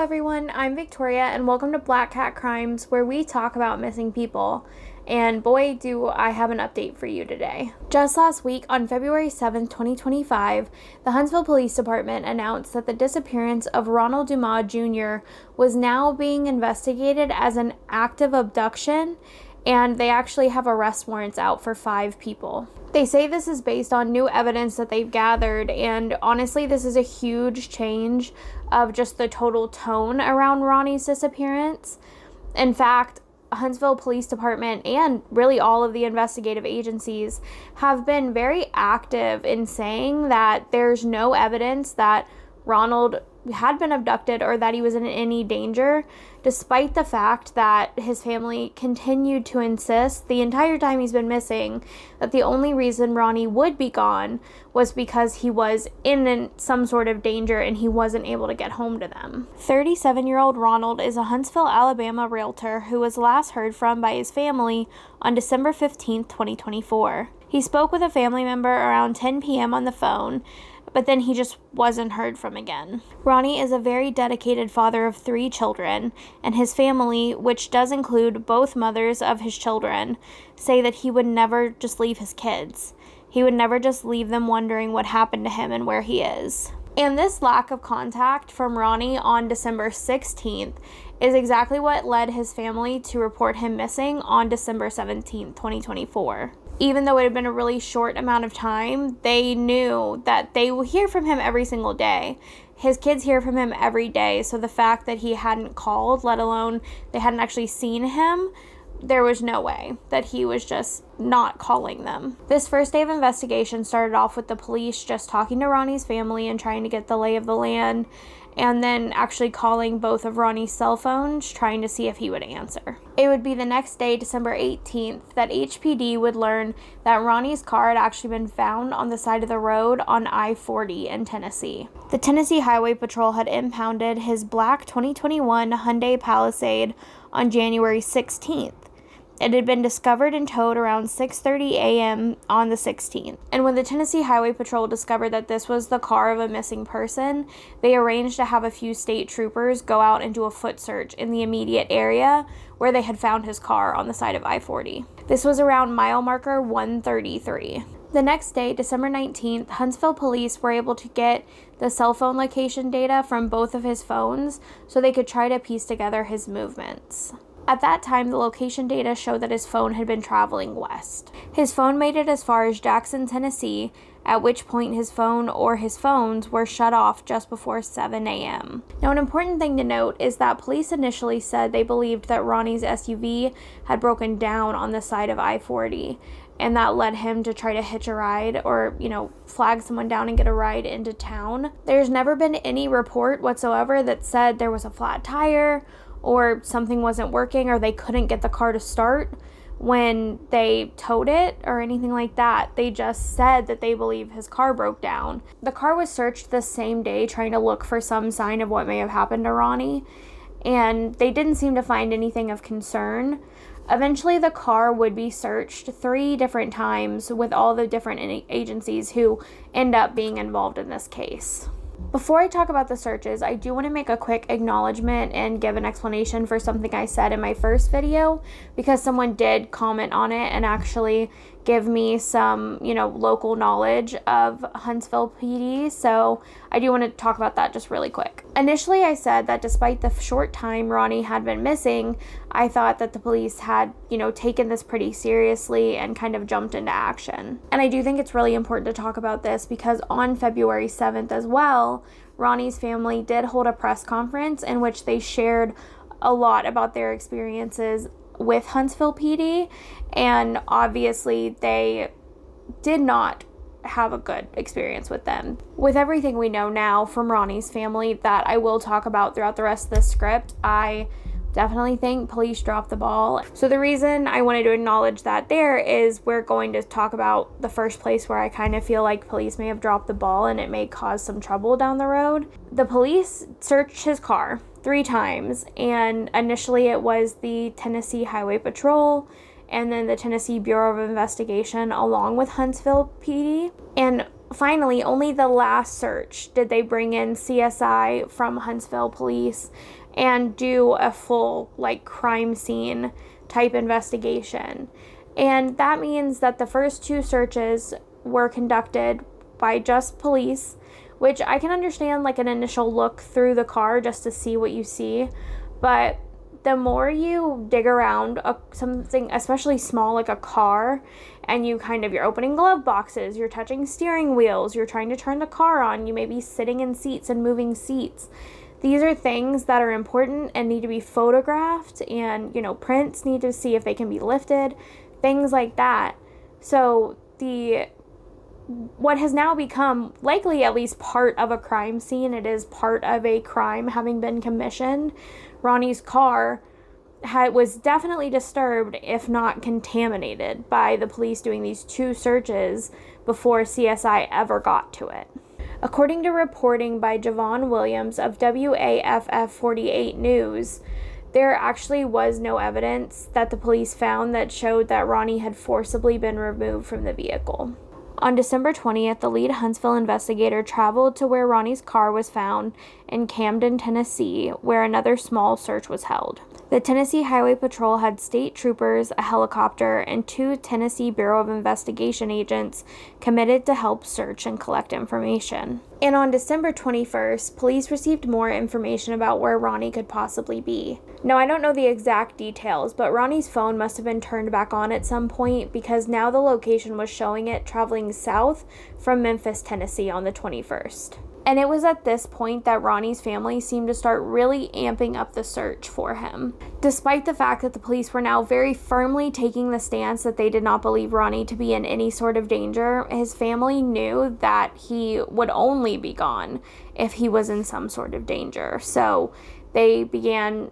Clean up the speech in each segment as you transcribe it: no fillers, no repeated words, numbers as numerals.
everyone, I'm Victoria and welcome to Black Cat Crimes, where we talk about missing people. And boy, do I have an update for you today. Just last week, on February 7th, 2025, the Huntsville Police Department announced that the disappearance of Ronald Dumas Jr. was now being investigated as an active abduction, and they actually have arrest warrants out for 5 people. They say this is based on new evidence that they've gathered, and honestly, this is a huge change of just the total tone around Ronnie's disappearance. In fact, Huntsville Police Department and really all of the investigative agencies have been very active in saying that there's no evidence that Ronald had been abducted or that he was in any danger, despite the fact that his family continued to insist the entire time he's been missing that the only reason Ronnie would be gone was because he was in some sort of danger and he wasn't able to get home to them. 37-year-old Ronald is a Huntsville, Alabama realtor who was last heard from by his family on December 15th, 2024. He spoke with a family member around 10 p.m. on the phone, but then he just wasn't heard from again. Ronnie is a very dedicated father of 3 children, and his family, which does include both mothers of his children, say that he would never just leave his kids. He would never just leave them wondering what happened to him and where he is. And this lack of contact from Ronnie on December 16th is exactly what led his family to report him missing on December 17th, 2024. Even though it had been a really short amount of time, they knew that they will hear from him every single day. His kids hear from him every day, so the fact that he hadn't called, let alone they hadn't actually seen him, there was no way that he was just not calling them. This first day of investigation started off with the police just talking to Ronnie's family and trying to get the lay of the land, and then actually calling both of Ronnie's cell phones, trying to see if he would answer. It would be the next day, December 18th, that HPD would learn that Ronnie's car had actually been found on the side of the road on I-40 in Tennessee. The Tennessee Highway Patrol had impounded his black 2021 Hyundai Palisade on January 16th. It had been discovered and towed around 6:30 a.m. on the 16th. And when the Tennessee Highway Patrol discovered that this was the car of a missing person, they arranged to have a few state troopers go out and do a foot search in the immediate area where they had found his car on the side of I-40. This was around mile marker 133. The next day, December 19th, Huntsville police were able to get the cell phone location data from both of his phones so they could try to piece together his movements. At that time, the location data showed that his phone had been traveling west. His phone made it as far as Jackson, Tennessee, at which point his phone or his phones were shut off just before 7 a.m. Now, an important thing to note is that police initially said they believed that Ronnie's SUV had broken down on the side of I-40, and that led him to try to hitch a ride or, flag someone down and get a ride into town. There's never been any report whatsoever that said there was a flat tire or something wasn't working or they couldn't get the car to start when they towed it or anything like that. They just said that they believe his car broke down. The car was searched the same day trying to look for some sign of what may have happened to Ronnie, and they didn't seem to find anything of concern. Eventually, the car would be searched 3 different times with all the different agencies who end up being involved in this case. Before I talk about the searches, I do want to make a quick acknowledgement and give an explanation for something I said in my first video, because someone did comment on it and actually give me some, local knowledge of Huntsville PD, so I do want to talk about that just really quick. Initially, I said that despite the short time Ronnie had been missing, I thought that the police had, taken this pretty seriously and kind of jumped into action. And I do think it's really important to talk about this because on February 7th as well, Ronnie's family did hold a press conference in which they shared a lot about their experiences with Huntsville PD, and obviously they did not have a good experience with them. With everything we know now from Ronnie's family that I will talk about throughout the rest of the script, I definitely think police dropped the ball. So the reason I wanted to acknowledge that there is we're going to talk about the first place where I kind of feel like police may have dropped the ball and it may cause some trouble down the road. The police searched his car 3 times, and initially it was the Tennessee Highway Patrol and then the Tennessee Bureau of Investigation along with Huntsville PD. And finally, only the last search did they bring in CSI from Huntsville Police and do a full, like, crime scene type investigation. And that means that the first 2 searches were conducted by just police, which I can understand, like, an initial look through the car just to see what you see. But the more you dig around something, especially small like a car, and you're opening glove boxes, you're touching steering wheels, you're trying to turn the car on, you may be sitting in seats and moving seats. These are things that are important and need to be photographed, and, prints need to see if they can be lifted, things like that. So what has now become likely at least part of a crime scene, it is part of a crime having been commissioned. Ronnie's car was definitely disturbed, if not contaminated, by the police doing these 2 searches before CSI ever got to it. According to reporting by Javon Williams of WAFF 48 News, there actually was no evidence that the police found that showed that Ronnie had forcibly been removed from the vehicle. On December 20th, the lead Huntsville investigator traveled to where Ronnie's car was found in Camden, Tennessee, where another small search was held. The Tennessee Highway Patrol had state troopers, a helicopter, and 2 Tennessee Bureau of Investigation agents committed to help search and collect information. And on December 21st, police received more information about where Ronnie could possibly be. Now, I don't know the exact details, but Ronnie's phone must have been turned back on at some point, because now the location was showing it traveling south from Memphis, Tennessee on the 21st. And it was at this point that Ronnie's family seemed to start really amping up the search for him. Despite the fact that the police were now very firmly taking the stance that they did not believe Ronnie to be in any sort of danger, his family knew that he would only be gone if he was in some sort of danger. So they began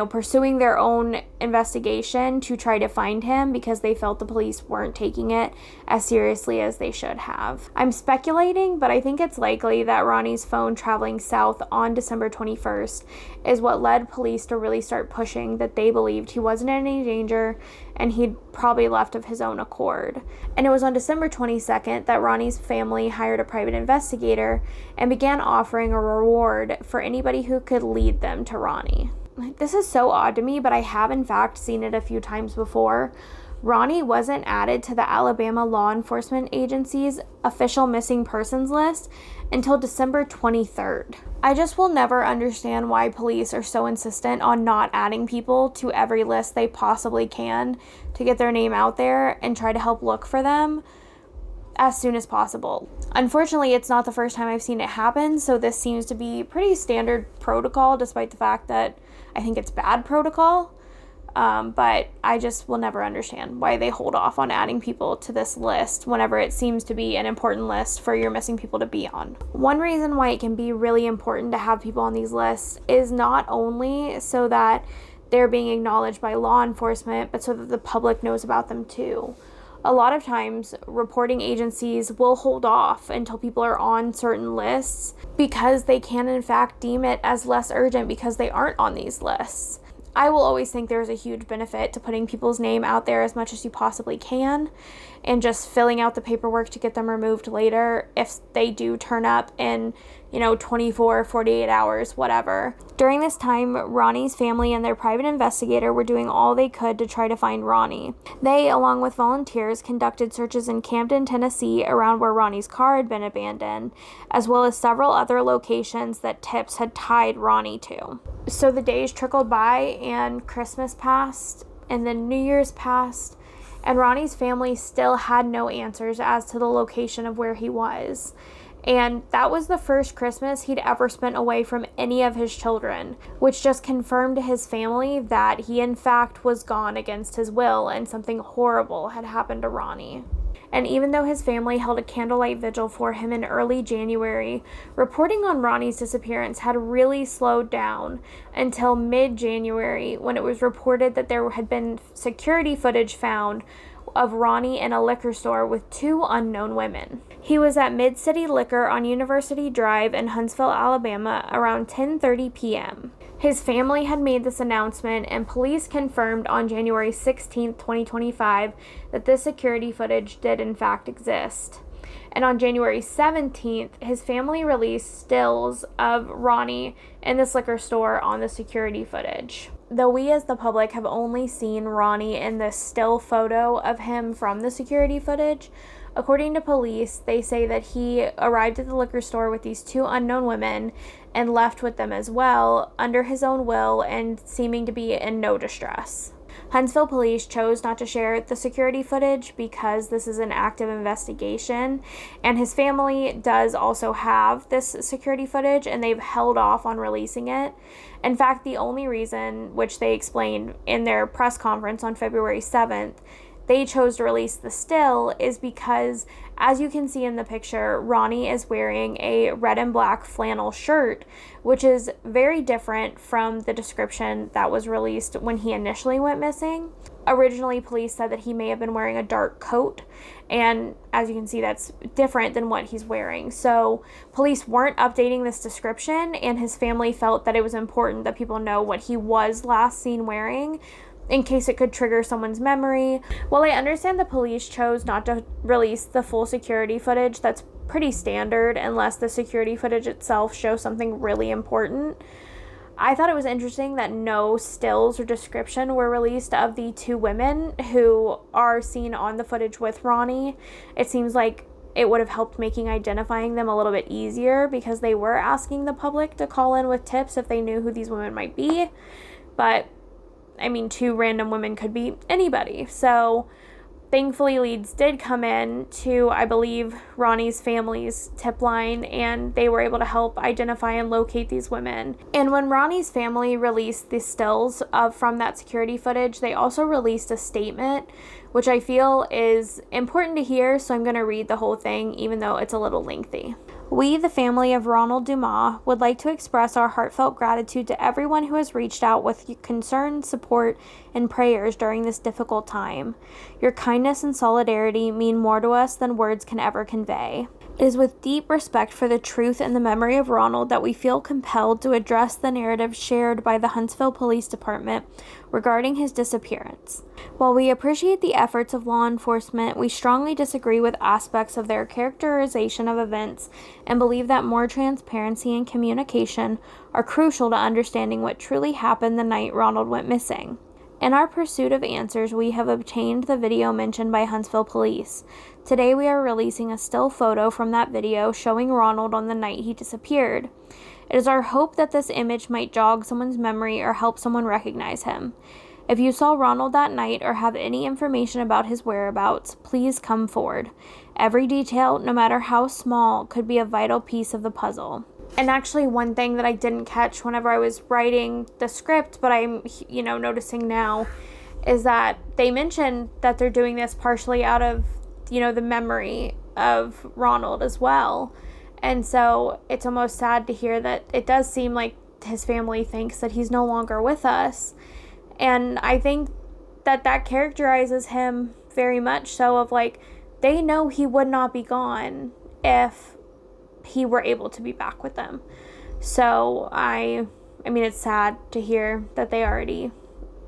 pursuing their own investigation to try to find him, because they felt the police weren't taking it as seriously as they should have. I'm speculating, but I think it's likely that Ronnie's phone traveling south on December 21st is what led police to really start pushing that they believed he wasn't in any danger and he'd probably left of his own accord. And it was on December 22nd that Ronnie's family hired a private investigator and began offering a reward for anybody who could lead them to Ronnie. This is so odd to me, but I have in fact seen it a few times before. Ronnie wasn't added to the Alabama Law Enforcement Agency's official missing persons list until December 23rd. I just will never understand why police are so insistent on not adding people to every list they possibly can to get their name out there and try to help look for them as soon as possible. Unfortunately, it's not the first time I've seen it happen, so this seems to be pretty standard protocol, despite the fact that I think it's bad protocol. But I just will never understand why they hold off on adding people to this list whenever it seems to be an important list for your missing people to be on. One reason why it can be really important to have people on these lists is not only so that they're being acknowledged by law enforcement, but so that the public knows about them too. A lot of times, reporting agencies will hold off until people are on certain lists because they can in fact deem it as less urgent because they aren't on these lists. I will always think there's a huge benefit to putting people's name out there as much as you possibly can and just filling out the paperwork to get them removed later if they do turn up in 24, 48 hours, whatever. During this time, Ronnie's family and their private investigator were doing all they could to try to find Ronnie. They, along with volunteers, conducted searches in Camden, Tennessee, around where Ronnie's car had been abandoned, as well as several other locations that tips had tied Ronnie to. So the days trickled by, and Christmas passed, and then New Year's passed, and Ronnie's family still had no answers as to the location of where he was. And that was the first Christmas he'd ever spent away from any of his children, which just confirmed to his family that he in fact was gone against his will and something horrible had happened to Ronnie. And even though his family held a candlelight vigil for him in early January, reporting on Ronnie's disappearance had really slowed down until mid-January, when it was reported that there had been security footage found of Ronnie in a liquor store with two unknown women. He was at Mid-City Liquor on University Drive in Huntsville, Alabama around 10:30 p.m. His family had made this announcement, and police confirmed on January 16, 2025, that this security footage did in fact exist. And on January 17th, his family released stills of Ronnie in this liquor store on the security footage. Though we as the public have only seen Ronnie in this still photo of him from the security footage, according to police, they say that he arrived at the liquor store with these two unknown women and left with them as well, under his own will and seeming to be in no distress. Huntsville police chose not to share the security footage because this is an active investigation, and his family does also have this security footage and they've held off on releasing it. In fact, the only reason, which they explained in their press conference on February 7th, they chose to release the still is because, as you can see in the picture, Ronnie is wearing a red and black flannel shirt, which is very different from the description that was released when he initially went missing. Originally, police said that he may have been wearing a dark coat, and as you can see, that's different than what he's wearing. So police weren't updating this description, and his family felt that it was important that people know what he was last seen wearing, in case it could trigger someone's memory. While I understand the police chose not to release the full security footage, that's pretty standard unless the security footage itself shows something really important. I thought it was interesting that no stills or description were released of the two women who are seen on the footage with Ronnie. It seems like it would have helped making identifying them a little bit easier because they were asking the public to call in with tips if they knew who these women might be. But I mean, two random women could be anybody. So thankfully, leads did come in to, I believe, Ronnie's family's tip line, and they were able to help identify and locate these women. And when Ronnie's family released the stills from that security footage, they also released a statement, which I feel is important to hear, so I'm going to read the whole thing, even though it's a little lengthy. We, the family of Ronald Dumas, would like to express our heartfelt gratitude to everyone who has reached out with concern, support, and prayers during this difficult time. Your kindness and solidarity mean more to us than words can ever convey. It is with deep respect for the truth and the memory of Ronald that we feel compelled to address the narrative shared by the Huntsville Police Department regarding his disappearance. While we appreciate the efforts of law enforcement, we strongly disagree with aspects of their characterization of events and believe that more transparency and communication are crucial to understanding what truly happened the night Ronald went missing. In our pursuit of answers, we have obtained the video mentioned by Huntsville Police. Today we are releasing a still photo from that video showing Ronald on the night he disappeared. It is our hope that this image might jog someone's memory or help someone recognize him. If you saw Ronald that night or have any information about his whereabouts, please come forward. Every detail, no matter how small, could be a vital piece of the puzzle. And actually, one thing that I didn't catch whenever I was writing the script, but I'm, noticing now, is that they mentioned that they're doing this partially out of, the memory of Ronald as well. And so it's almost sad to hear that it does seem like his family thinks that he's no longer with us. And I think that characterizes him very much so of they know he would not be gone if he were able to be back with them. So I mean, it's sad to hear that they already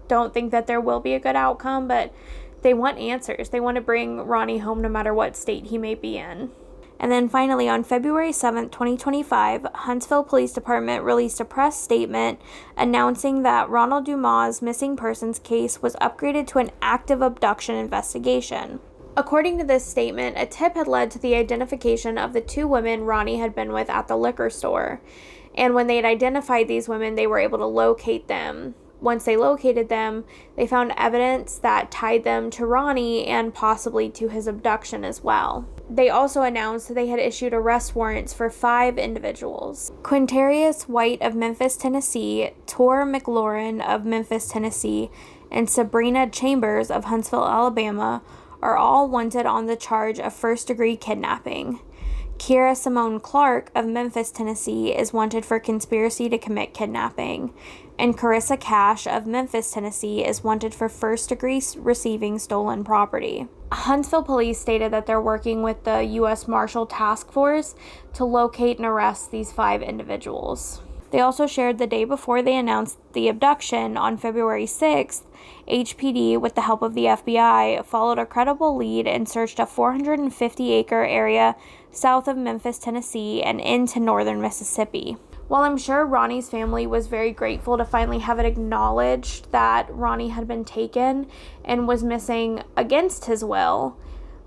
don't think that there will be a good outcome, but they want answers. They want to bring Ronnie home no matter what state he may be in. And then finally, on February 7th, 2025, Huntsville Police Department released a press statement announcing that Ronald Dumas' missing persons case was upgraded to an active abduction investigation. According to this statement, a tip had led to the identification of the two women Ronnie had been with at the liquor store. And when they had identified these women, they were able to locate them. Once they located them, they found evidence that tied them to Ronnie and possibly to his abduction as well. They also announced that they had issued arrest warrants for 5 individuals. Quintarius White of Memphis, Tennessee, Tor McLaurin of Memphis, Tennessee, and Sabrina Chambers of Huntsville, Alabama, are all wanted on the charge of first-degree kidnapping. Kira Simone Clark of Memphis, Tennessee is wanted for conspiracy to commit kidnapping, and Carissa Cash of Memphis, Tennessee is wanted for first-degree receiving stolen property. Huntsville police stated that they're working with the U.S. Marshal Task Force to locate and arrest these 5 individuals. They also shared the day before they announced the abduction on February 6th, HPD, with the help of the FBI, followed a credible lead and searched a 450-acre area south of Memphis, Tennessee, and into northern Mississippi. While I'm sure Ronnie's family was very grateful to finally have it acknowledged that Ronnie had been taken and was missing against his will,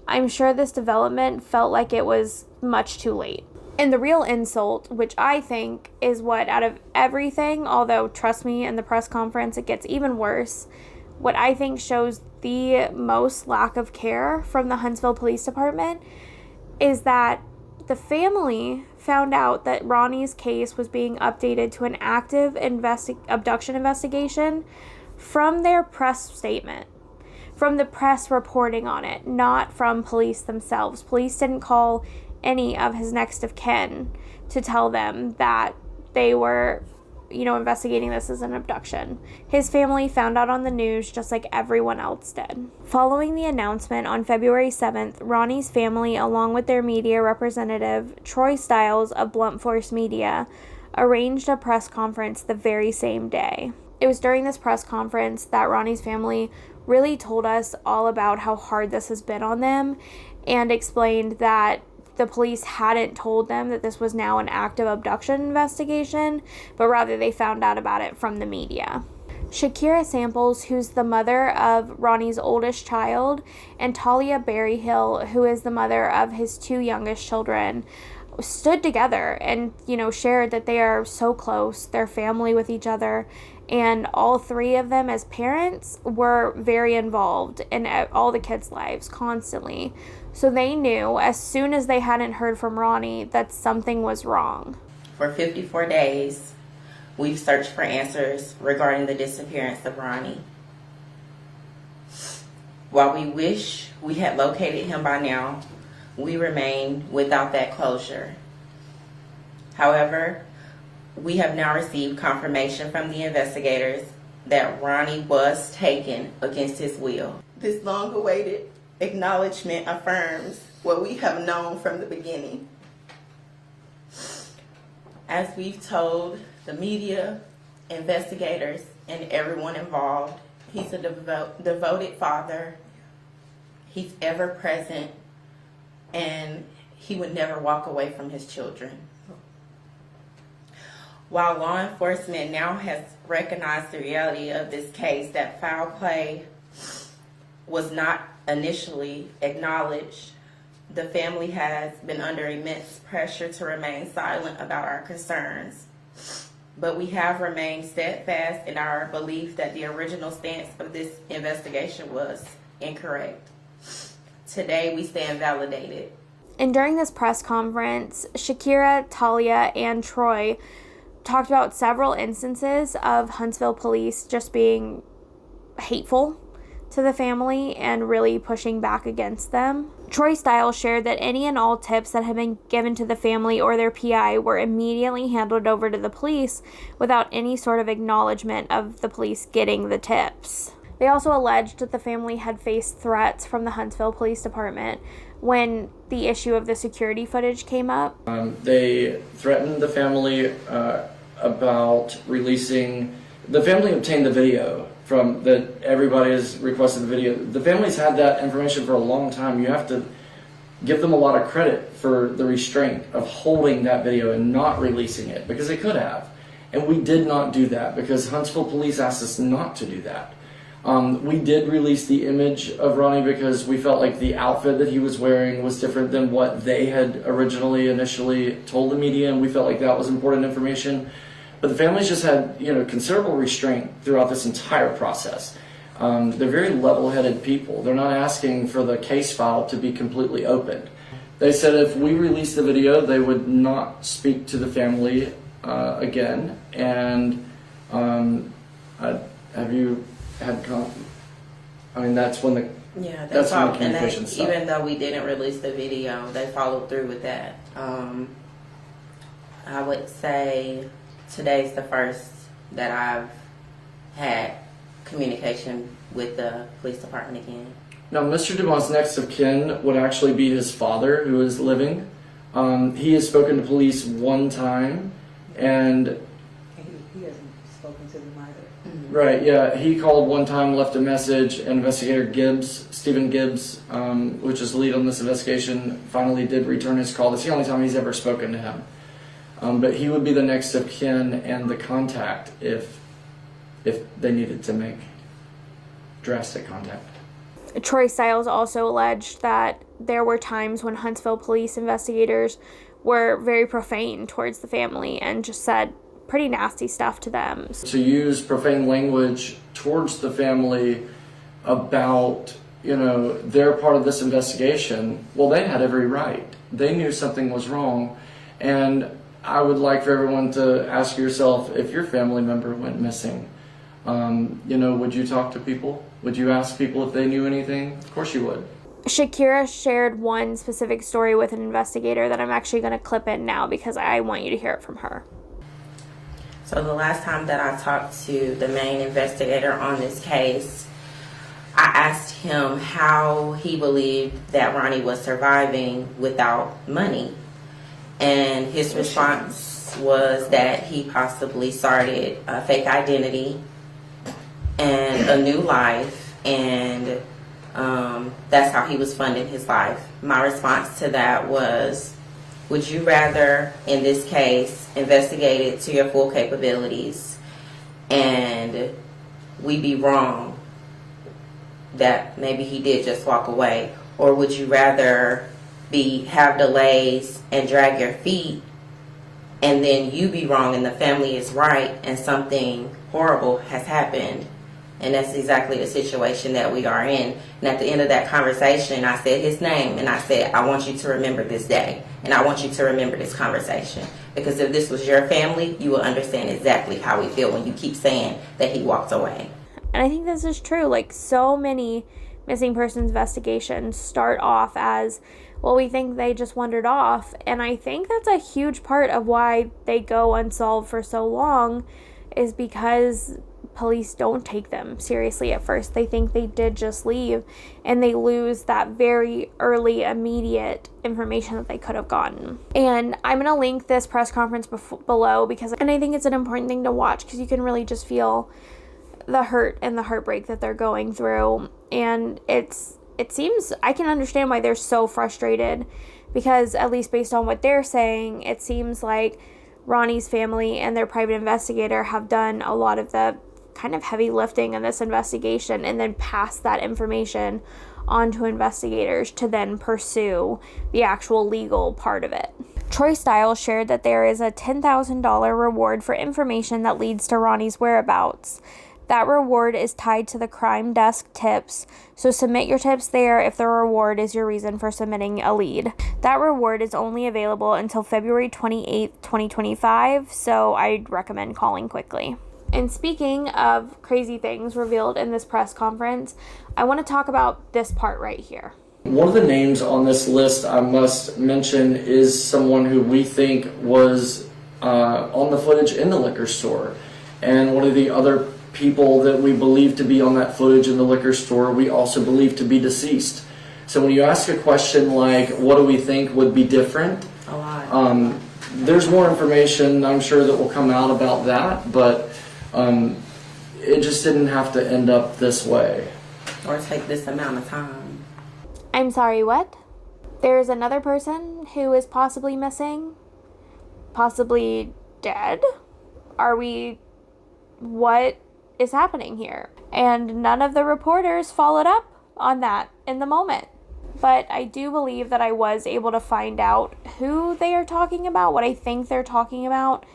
I'm sure this development felt like it was much too late. And the real insult, which I think is what out of everything, although trust me, in the press conference it gets even worse, what I think shows the most lack of care from the Huntsville Police Department is that the family found out that Ronnie's case was being updated to an active abduction investigation from their press statement, from the press reporting on it, not from police themselves. Police didn't call any of his next of kin to tell them that they were, investigating this as an abduction. His family found out on the news just like everyone else did. Following the announcement on February 7th, Ronnie's family, along with their media representative, Troy Stiles of Blunt Force Media, arranged a press conference the very same day. It was during this press conference that Ronnie's family really told us all about how hard this has been on them and explained that the police hadn't told them that this was now an active abduction investigation, but rather they found out about it from the media. Shakira Samples, who's the mother of Ronnie's oldest child, and Talia Berryhill, who is the mother of his two youngest children, stood together and, shared that they are so close, they're family with each other, and all three of them as parents were very involved in all the kids' lives constantly. So they knew as soon as they hadn't heard from Ronnie that something was wrong. For 54 days, we've searched for answers regarding the disappearance of Ronnie. While we wish we had located him by now, we remain without that closure. However, we have now received confirmation from the investigators that Ronnie was taken against his will. This long-awaited acknowledgement affirms what we have known from the beginning. As we've told the media, investigators, and everyone involved, he's a devoted father. He's ever present, and he would never walk away from his children. While law enforcement now has recognized the reality of this case, that foul play was not initially acknowledged, the family has been under immense pressure to remain silent about our concerns. But we have remained steadfast in our belief that the original stance of this investigation was incorrect. Today we stand validated. And during this press conference, Shakira, Talia, and Troy talked about several instances of Huntsville police just being hateful to the family and really pushing back against them. Troy Stiles shared that any and all tips that had been given to the family or their PI were immediately handed over to the police without any sort of acknowledgement of the police getting the tips. They also alleged that the family had faced threats from the Huntsville Police Department when the issue of the security footage came up. They threatened the family about releasing. The family obtained the video from that everybody has requested the video. The family's had that information for a long time. You have to give them a lot of credit for the restraint of holding that video and not releasing it, because they could have. And we did not do that because Huntsville Police asked us not to do that. We did release the image of Ronnie because we felt like the outfit that he was wearing was different than what they had initially told the media, and we felt like that was important information. But the families just had, considerable restraint throughout this entire process. They're very level-headed people. They're not asking for the case file to be completely opened. They said if we released the video, they would not speak to the family again. And have you had? That's when the that's when the communication stopped. Even though we didn't release the video, they followed through with that. I would say today's the first that I've had communication with the police department again. Now, Mr. Dumas' next of kin would actually be his father, who is living. He has spoken to police one time, and spoken to them either. Mm-hmm. Right, yeah. He called one time, left a message. Investigator Gibbs, Stephen Gibbs, which is the lead on this investigation, finally did return his call. That's the only time he's ever spoken to him. But he would be the next of kin and the contact if they needed to make drastic contact. Troy Stiles also alleged that there were times when Huntsville police investigators were very profane towards the family and just said pretty nasty stuff to them. To use profane language towards the family about, they're part of this investigation, well, they had every right. They knew something was wrong. And I would like for everyone to ask yourself, if your family member went missing, would you talk to people? Would you ask people if they knew anything? Of course you would. Shakira shared one specific story with an investigator that I'm actually going to clip in now because I want you to hear it from her. So the last time that I talked to the main investigator on this case, I asked him how he believed that Ronnie was surviving without money. And his response was that he possibly started a fake identity and a new life, and that's how he was funding his life. My response to that was, would you rather, in this case, investigate it to your full capabilities and we be wrong that maybe he did just walk away, or would you rather have delays and drag your feet and then you be wrong and the family is right and something horrible has happened? And that's exactly the situation that we are in. And at the end of that conversation, I said his name and I said, I want you to remember this day and I want you to remember this conversation, because if this was your family, you will understand exactly how we feel when you keep saying that he walked away. And I think this is true. Like, so many missing persons investigations start off as, well, we think they just wandered off. And I think that's a huge part of why they go unsolved for so long, is because police don't take them seriously at first. They think they did just leave, and they lose that very early, immediate information that they could have gotten. And I'm going to link this press conference below and I think it's an important thing to watch, because you can really just feel the hurt and the heartbreak that they're going through. And it seems, I can understand why they're so frustrated, because at least based on what they're saying, it seems like Ronnie's family and their private investigator have done a lot of the kind of heavy lifting in this investigation and then pass that information on to investigators to then pursue the actual legal part of it. Troy Stiles shared that there is a $10,000 reward for information that leads to Ronnie's whereabouts. That reward is tied to the crime desk tips, so submit your tips there if the reward is your reason for submitting a lead. That reward is only available until February 28th, 2025, so I'd recommend calling quickly. And speaking of crazy things revealed in this press conference, I want to talk about this part right here. One of the names on this list I must mention is someone who we think was on the footage in the liquor store. And one of the other people that we believe to be on that footage in the liquor store, we also believe to be deceased. So when you ask a question like, what do we think would be different? A lot. There's more information, I'm sure, that will come out about that, but it just didn't have to end up this way. Or take this amount of time. I'm sorry, what? There's another person who is possibly missing? Possibly dead? What is happening here? And none of the reporters followed up on that in the moment. But I do believe that I was able to find out who they are talking about, what I think they're talking about.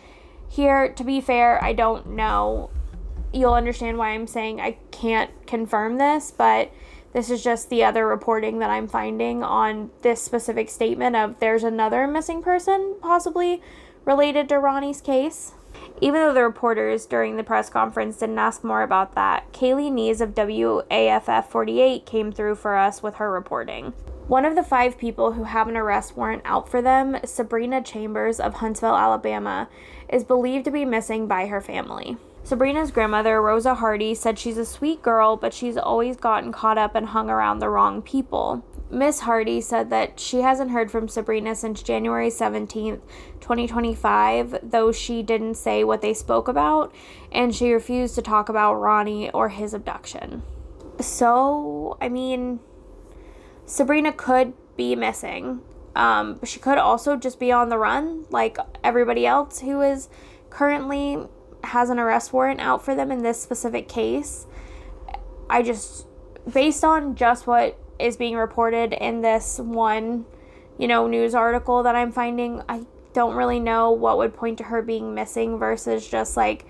Here, to be fair, I don't know. You'll understand why I'm saying I can't confirm this, but this is just the other reporting that I'm finding on this specific statement of there's another missing person possibly related to Ronnie's case. Even though the reporters during the press conference didn't ask more about that, Kaylee Nees of WAFF 48 came through for us with her reporting. One of the 5 people who have an arrest warrant out for them, Sabrina Chambers of Huntsville, Alabama, is believed to be missing by her family. Sabrina's grandmother, Rosa Hardy, said she's a sweet girl, but she's always gotten caught up and hung around the wrong people. Miss Hardy said that she hasn't heard from Sabrina since January 17th, 2025, though she didn't say what they spoke about, and she refused to talk about Ronnie or his abduction. So, I mean, Sabrina could be missing. But she could also just be on the run, like everybody else who is currently has an arrest warrant out for them in this specific case. Based on just what is being reported in this one, news article that I'm finding, I don't really know what would point to her being missing versus just like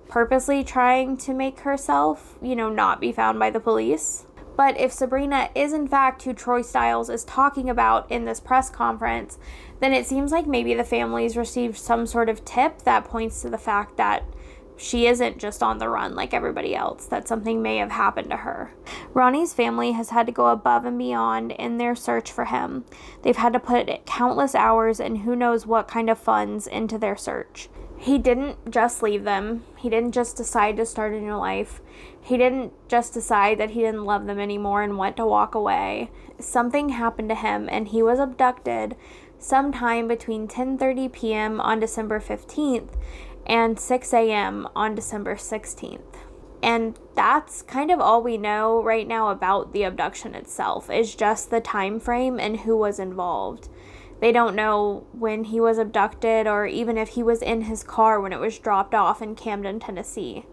purposely trying to make herself, not be found by the police. But if Sabrina is in fact who Troy Stiles is talking about in this press conference, then it seems like maybe the family's received some sort of tip that points to the fact that she isn't just on the run like everybody else, that something may have happened to her. Ronnie's family has had to go above and beyond in their search for him. They've had to put countless hours and who knows what kind of funds into their search. He didn't just leave them. He didn't just decide to start a new life. He didn't just decide that he didn't love them anymore and went to walk away. Something happened to him and he was abducted sometime between 10:30 p.m. on December 15th and 6 a.m. on December 16th. And that's kind of all we know right now about the abduction itself, is just the time frame and who was involved. They don't know when he was abducted or even if he was in his car when it was dropped off in Camden, Tennessee.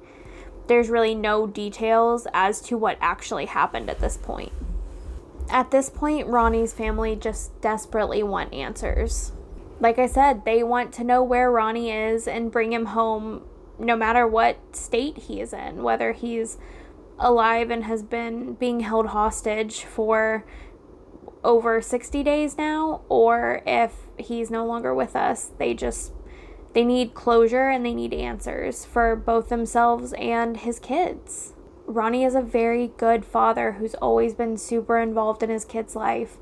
There's really no details as to what actually happened at this point. At this point, Ronnie's family just desperately want answers. Like I said, they want to know where Ronnie is and bring him home no matter what state he is in, whether he's alive and has been being held hostage for over 60 days now, or if he's no longer with us. They need closure and they need answers for both themselves and his kids. Ronnie is a very good father who's always been super involved in his kid's life,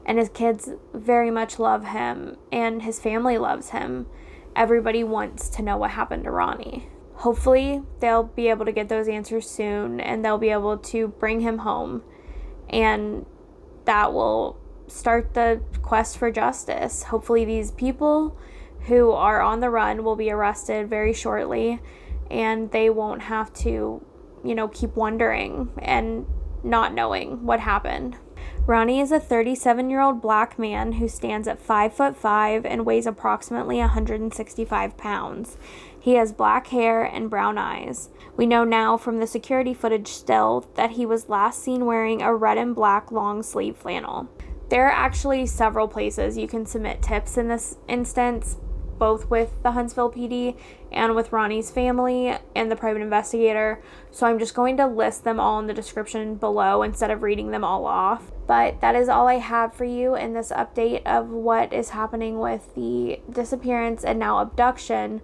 and his kids very much love him, and his family loves him. Everybody wants to know what happened to Ronnie. Hopefully, they'll be able to get those answers soon, and they'll be able to bring him home, and that will start the quest for justice. Hopefully, these people who are on the run will be arrested very shortly, and they won't have to keep wondering and not knowing what happened. Ronnie is a 37-year-old black man who stands at 5'5" and weighs approximately 165 pounds. He has black hair and brown eyes. We know now from the security footage still that he was last seen wearing a red and black long sleeve flannel. There are actually several places you can submit tips in this instance, both with the Huntsville PD and with Ronnie's family and the private investigator. So I'm just going to list them all in the description below instead of reading them all off. But that is all I have for you in this update of what is happening with the disappearance and now abduction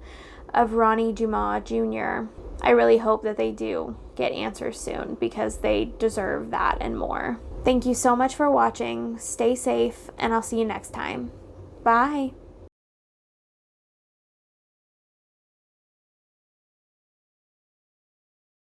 of Ronald Dumas Jr. I really hope that they do get answers soon because they deserve that and more. Thank you so much for watching. Stay safe, and I'll see you next time. Bye.